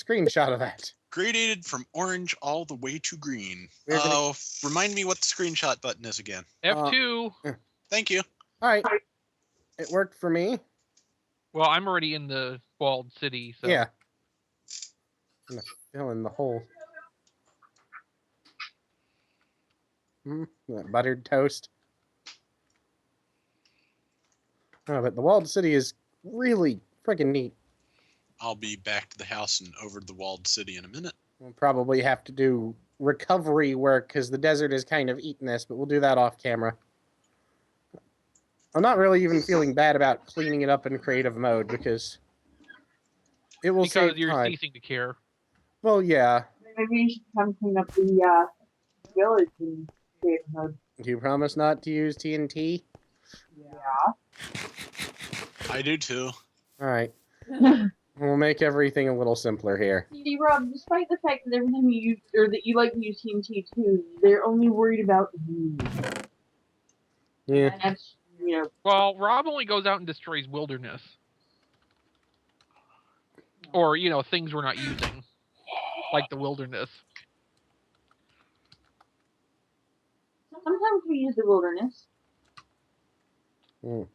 screenshot of that. Gradated from orange all the way to green. We're Remind me what the screenshot button is again. F2. Thank you. All right. It worked for me. Well, I'm already in the walled city, so. Yeah. I'm gonna fill in the hole. Buttered toast. Oh, but the walled city is really freaking neat. I'll be back to the house and over to the walled city in a minute. We'll probably have to do recovery work because the desert is kind of eating this, but we'll do that off camera. I'm not really even feeling bad about cleaning it up in creative mode because it will save time. Because you're ceasing to care. Well, yeah. Maybe you should come clean up the village in creative mode. Do you promise not to use TNT? Yeah. I do too. All right. We'll make everything a little simpler here. See, Rob, despite the fact that every time you use, or that you like to use TNT too, they're only worried about you. Yeah. And that's, you know. Well, Rob only goes out and destroys wilderness. Or, you know, things we're not using. Like the wilderness. Sometimes we use the wilderness. Mm.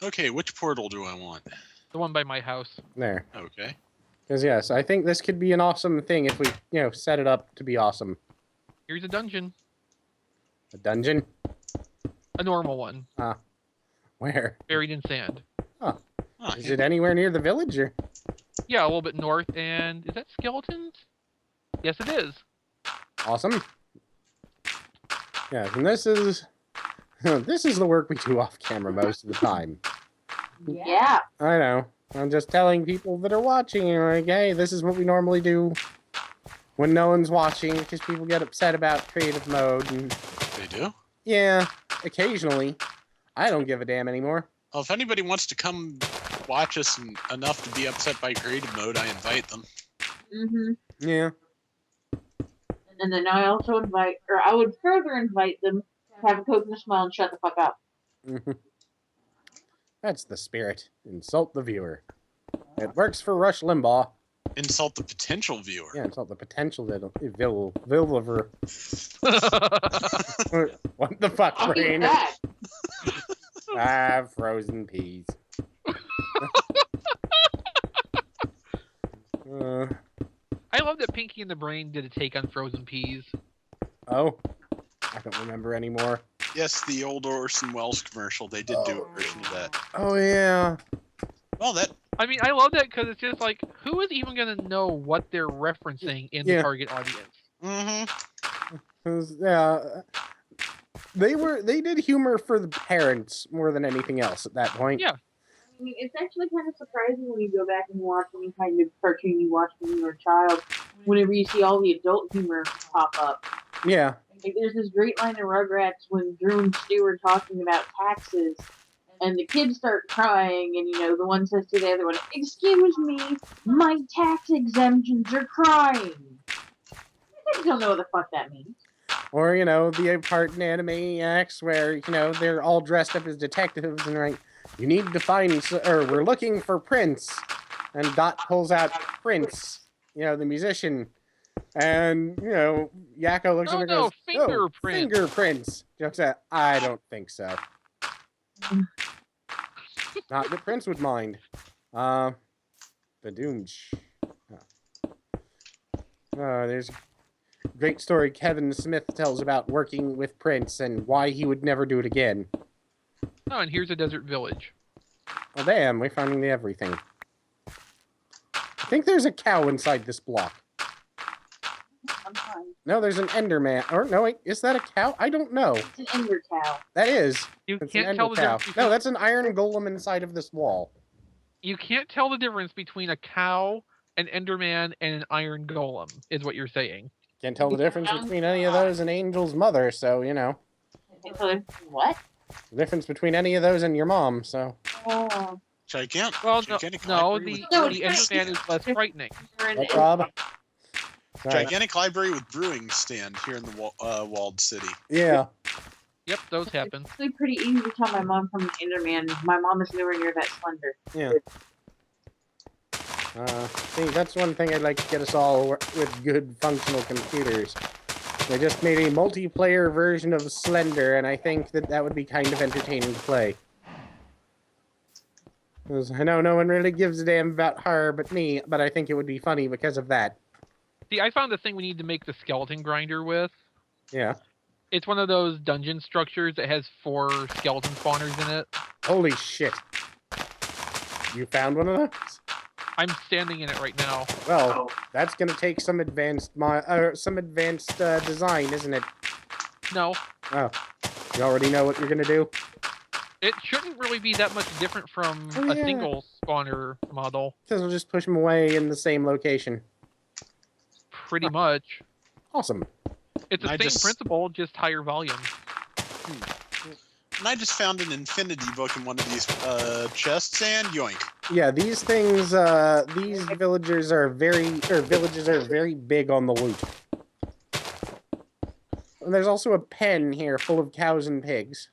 Okay, which portal do I want? The one by my house. There. Okay. Because, yes, I think this could be an awesome thing if we, you know, set it up to be awesome. Here's a dungeon. A dungeon? A normal one. Where? Buried in sand. Oh, Is it anywhere near the village? Or? Yeah, a little bit north. And is that skeletons? Yes, it is. Awesome. Yeah, and this is the work we do off camera most of the time. Yeah. I know. I'm just telling people that are watching, like, hey, this is what we normally do when no one's watching, because people get upset about creative mode. And, they do? yeah, occasionally. I don't give a damn anymore. Well, if anybody wants to come watch us enough to be upset by creative mode, I invite them. Mm-hmm. Yeah. And then I also invite, or I would further invite them to have a Coke and a smile and shut the fuck up. That's the spirit. Insult the viewer. It works for Rush Limbaugh. Insult the potential viewer. Yeah, insult the potential Villiver. What the fuck, I'll be brain? back. Frozen peas. I love that Pinky and the Brain did a take on frozen peas. Oh, I don't remember anymore. Yes, the old Orson Welles commercial. They did do a version of that. Oh, yeah. Well, that... I mean, I love that because it's just like, who is even going to know what they're referencing in the target audience? Mm-hmm. Yeah. They did humor for the parents more than anything else at that point. Yeah. I mean, it's actually kind of surprising when you go back and watch any kind of cartoon you watched when you were a child, whenever you see all the adult humor pop up. Yeah. Like, there's this great line in Rugrats when Drew and Stu are talking about taxes, and the kids start crying, and, you know, the one says to the other one, "Excuse me, my tax exemptions are crying." You kids don't know what the fuck that means. Or, you know, the part in Animaniacs where, you know, they're all dressed up as detectives and, right, you need to find, or we're looking for Prince. And Dot pulls out Prince, you know, the musician. And, you know, Yakko looks at her and goes, fingerprints. Fingerprints. Jokes out, I don't think so. Not that Prince would mind. Badoomch. There's a great story Kevin Smith tells about working with Prince and why he would never do it again. Oh, and here's a desert village. Oh, damn, we're finding everything. I think there's a cow inside this block. I'm fine. No, there's an Enderman. Or, no, wait, is that a cow? I don't know. It's an ender cow. That is. You It's can't an tell ender the cow. difference between, No, that's an iron golem inside of this wall. you can't tell the difference between a cow, an Enderman, and an iron golem, is what you're saying. Can't tell the difference between any of those and Angel's mother, so, you know. What? The difference between any of those and your mom, so. Oh. Gigantic. Well, gigantic the Enderman is less frightening. What, Rob? Sorry. Gigantic library with brewing stand here in the walled city. Yeah. Yep, those happen. It's pretty easy to tell my mom from an Enderman. My mom is nowhere near that slender. Yeah. See, that's one thing I'd like to get us all with good functional computers. They just made a multiplayer version of Slender, and I think that would be kind of entertaining to play. 'Cause I know no one really gives a damn about horror but me, but I think it would be funny because of that. See, I found the thing we need to make the skeleton grinder with. Yeah. It's one of those dungeon structures that has 4 skeleton spawners in it. Holy shit. You found one of those? I'm standing in it right now. Well, that's gonna take some advanced design, isn't it? No, Oh, you already know what you're gonna do? it shouldn't really be that much different from Oh, a yeah. single spawner model. Because we'll just push them away in the same location. Pretty much. Awesome. It's the I same just- principle, just higher volume. And I just found an infinity book in one of these chests, and yoink. Yeah, these things, these villages are very big on the loot. And there's also a pen here full of cows and pigs.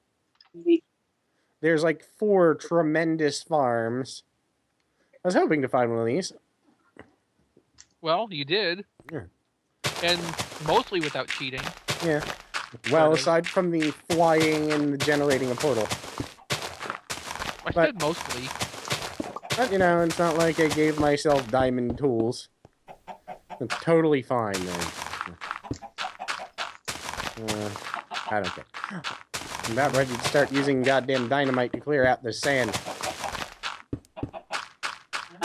There's like 4 tremendous farms. I was hoping to find one of these. Well, you did. Yeah. And mostly without cheating. Yeah. Well, Sort of. aside from the flying and the generating a portal. I But- said mostly. But, you know, it's not like I gave myself diamond tools. It's totally fine, man. I don't care. I'm about ready to start using goddamn dynamite to clear out the sand.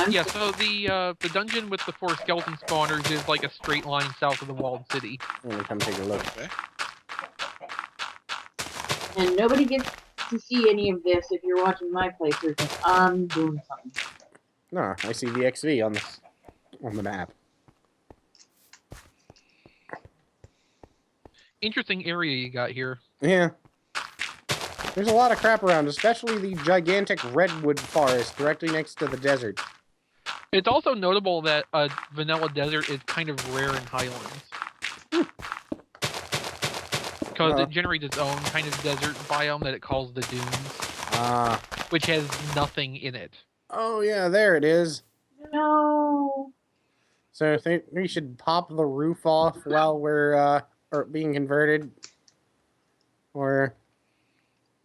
Yeah, so the dungeon with the 4 skeleton spawners is like a straight line south of the walled city. I'm gonna come take a look. Okay. And nobody gets to see any of this if you're watching my playthrough, because I'm doing something. No, I see the ExVee on the map. Interesting area you got here. Yeah. There's a lot of crap around, especially the gigantic redwood forest directly next to the desert. It's also notable that a vanilla desert is kind of rare in Highlands. Because Uh. it generates its own kind of desert biome that it calls the dunes, Ah. which has nothing in it. Oh, yeah, there it is. No. So I think we should pop the roof off while we're or being converted. Or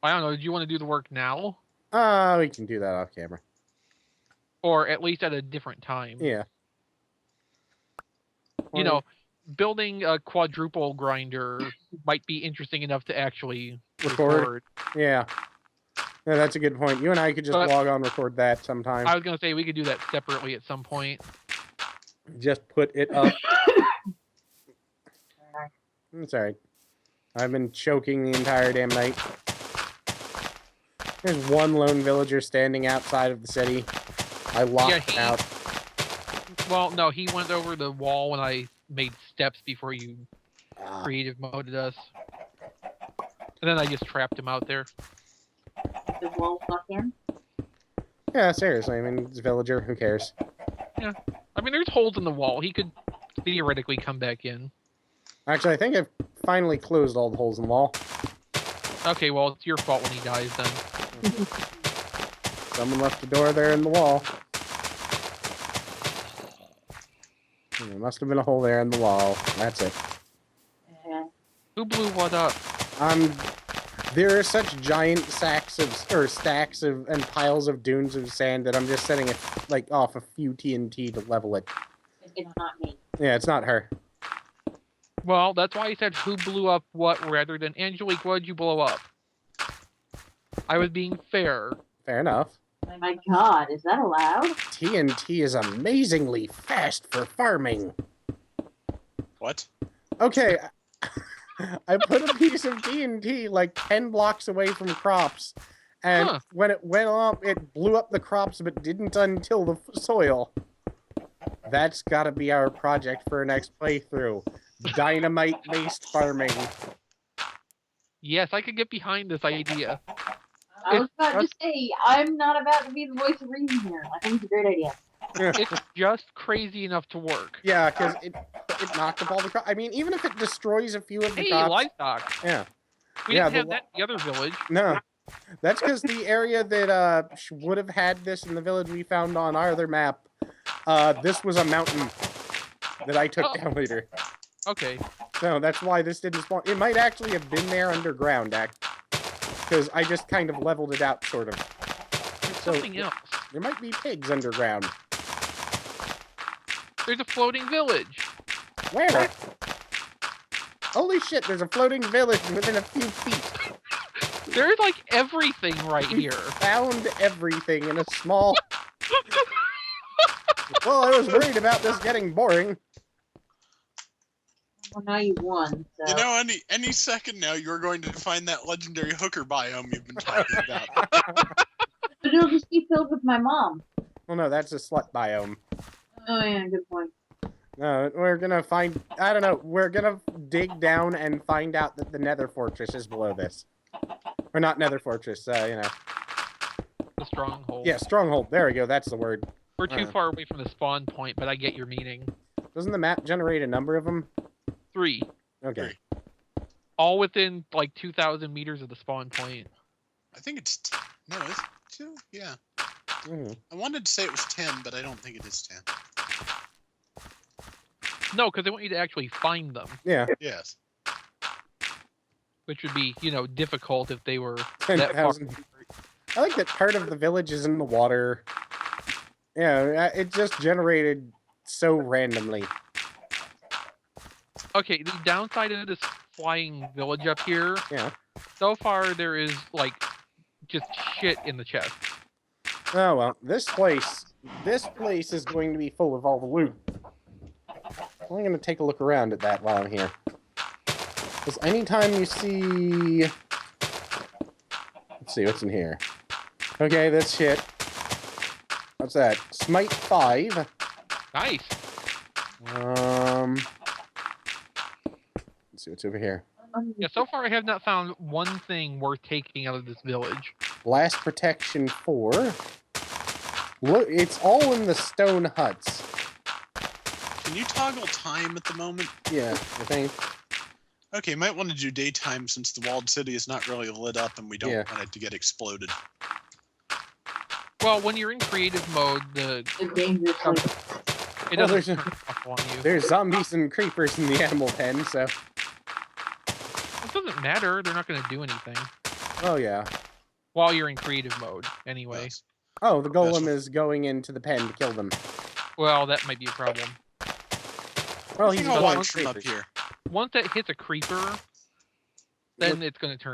I don't know, did you want to do the work now? we can do that off camera. Or at least at a different time? Yeah. You know, building a quadruple grinder might be interesting enough to actually Record. record. Yeah. Yeah, that's a good point. You and I could just But- log on, record that sometime. I was going to say we could do that separately at some point. Just put it up. It's alright. I've been choking the entire damn night. There's one lone villager standing outside of the city. I locked he- out. Well, no, he went over the wall when I made steps before you Ah, creative moded us. And then I just trapped him out there. The wall stuck in. yeah, seriously. I mean, it's a villager. Who cares? I mean, there's holes in the wall. He could theoretically come back in. Actually, I think I've finally closed all the holes in the wall. Okay, well, it's your fault when he dies then. Someone left a door there in the wall. There must have been a hole there in the wall. That's it. Who blew what up? There are such giant stacks of and piles of dunes of sand that I'm just setting it like off a few TNT to level it. It's not me. Yeah, it's not her. Well, that's why I said who blew up what rather than Angelique, what did you blow up? I was being fair. Fair enough. My God, is that allowed? TNT is amazingly fast for farming. What? Okay, I put a piece of TNT like 10 blocks away from crops, and Huh. when it went up, it blew up the crops, but didn't until the soil. That's gotta be our project for our next playthrough. Dynamite-based farming. Yes, I could get behind this idea. I was about to say, I'm not about to be the voice of reason here. I think it's a great idea. It's just crazy enough to work. Yeah, because it knocked up all the crops. I mean, even if it destroys a few of the Hey, crops. livestock. Yeah. We Yeah, didn't the have that in the other village. No. That's because the area that would have had this in the village we found on our other map This was a mountain that I took Oh. down later. Okay. No, that's why this didn't spawn. It might actually have been there underground, because I just kind of leveled it out, sort of. There's So- something else. There might be pigs underground. There's a floating village. Where? Holy shit, there's a floating village within a few feet. There's like everything right here. Found everything in a small... Well, I was worried about this getting boring. Well, now you won. So. You know, any second now, you're going to find that legendary hooker biome you've been talking about. But it'll just be filled with my mom. Well, no, that's a slut biome. Oh yeah, good point. No, we're gonna find... I don't know. We're gonna dig down and find out that the nether fortress is below this. Or not nether fortress, you know. The stronghold. Yeah, stronghold. There we go. That's the word. We're too far away from the spawn point, but I get your meaning. Doesn't the map generate a number of them? 3. Okay. All within like 2,000 meters of the spawn point. I think it's... No, it's 2? Yeah. Mhm. I wanted to say it was 10, but I don't think it is 10. No, because they want you to actually find them, Yeah. Yes. which would be, you know, difficult if they were that far. 10,000. I like that part of the village is in the water. Yeah, it just generated so randomly. Okay, the downside of this flying village up here, Yeah. so far there is like just shit in the chest. Oh well, this place is going to be full of all the loot. I'm gonna take a look around at that while I'm here. Because anytime you see... Let's see, what's in here? Okay, that's shit. What's that? Smite 5. Nice. Let's see what's over here. Yeah, so far I have not found one thing worth taking out of this village. Blast protection 4. Look, it's all in the stone huts. Can you toggle time at the moment? Yeah, I think. Okay, might want to do daytime since the walled city is not really lit up and we don't want it to get exploded. Well, when you're in creative mode, The dangerous. it Well, doesn't turn off on you. There's zombies and creepers in the animal pen, so... It doesn't matter. They're not going to do anything Oh, yeah. while you're in creative mode, anyway. Yes. Oh, the golem is going into the pen to kill them. Well, that might be a problem. Well, I he's think I'll killing watch from up creepers. here. Once that hits a creeper, then it's going to turn